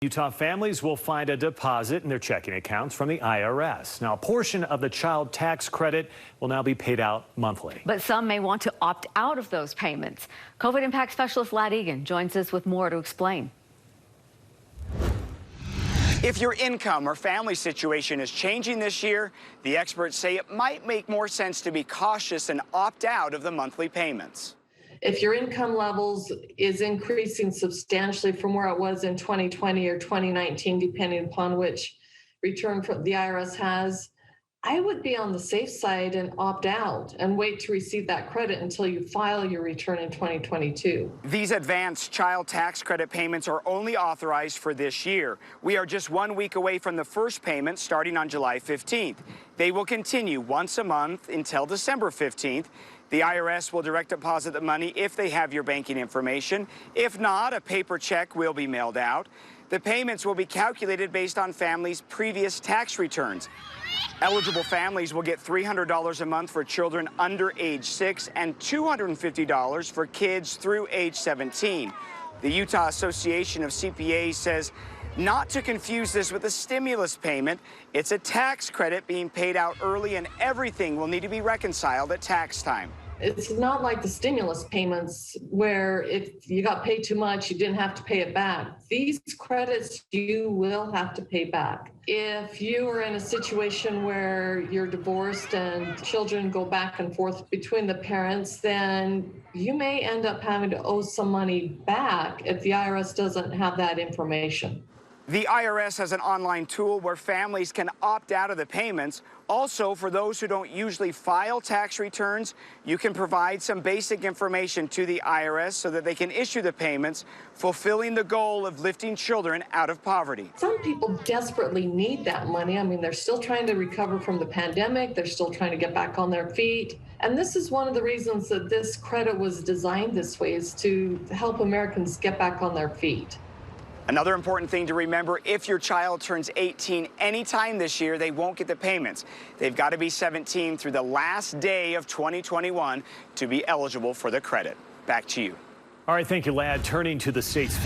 Utah families will find a deposit in their checking accounts from the IRS. Now, a portion of the child tax credit will now be paid out monthly. But some may want to opt out of those payments. COVID impact specialist Ladd Egan joins us with more to explain. If your income or family situation is changing this year, the experts say it might make more sense to be cautious and opt out of the monthly payments. If your income levels is increasing substantially from where it was in 2020 or 2019, depending upon which return the IRS has, I would be on the safe side and opt out and wait to receive that credit until you file your return in 2022. These advanced child tax credit payments are only authorized for this year. We are just 1 week away from the first payment starting on July 15th. They will continue once a month until December 15th. The IRS will direct deposit the money if they have your banking information. If not, a paper check will be mailed out. The payments will be calculated based on families' previous tax returns. Eligible families will get $300 a month for children under age 6 and $250 for kids through age 17. The Utah Association of CPAs says not to confuse this with a stimulus payment. It's a tax credit being paid out early, and everything will need to be reconciled at tax time. It's not like the stimulus payments where if you got paid too much, you didn't have to pay it back. These credits you will have to pay back. If you are in a situation where you're divorced and children go back and forth between the parents, then you may end up having to owe some money back if the IRS doesn't have that information. The IRS has an online tool where families can opt out of the payments. Also, for those who don't usually file tax returns, you can provide some basic information to the IRS so that they can issue the payments, fulfilling the goal of lifting children out of poverty. Some people desperately need that money. I mean, they're still trying to recover from the pandemic. They're still trying to get back on their feet. And this is one of the reasons that this credit was designed this way, is to help Americans get back on their feet. Another important thing to remember, if your child turns 18 anytime this year, they won't get the payments. They've got to be 17 through the last day of 2021 to be eligible for the credit. Back to you. All right, thank you, Ladd. Turning to the state's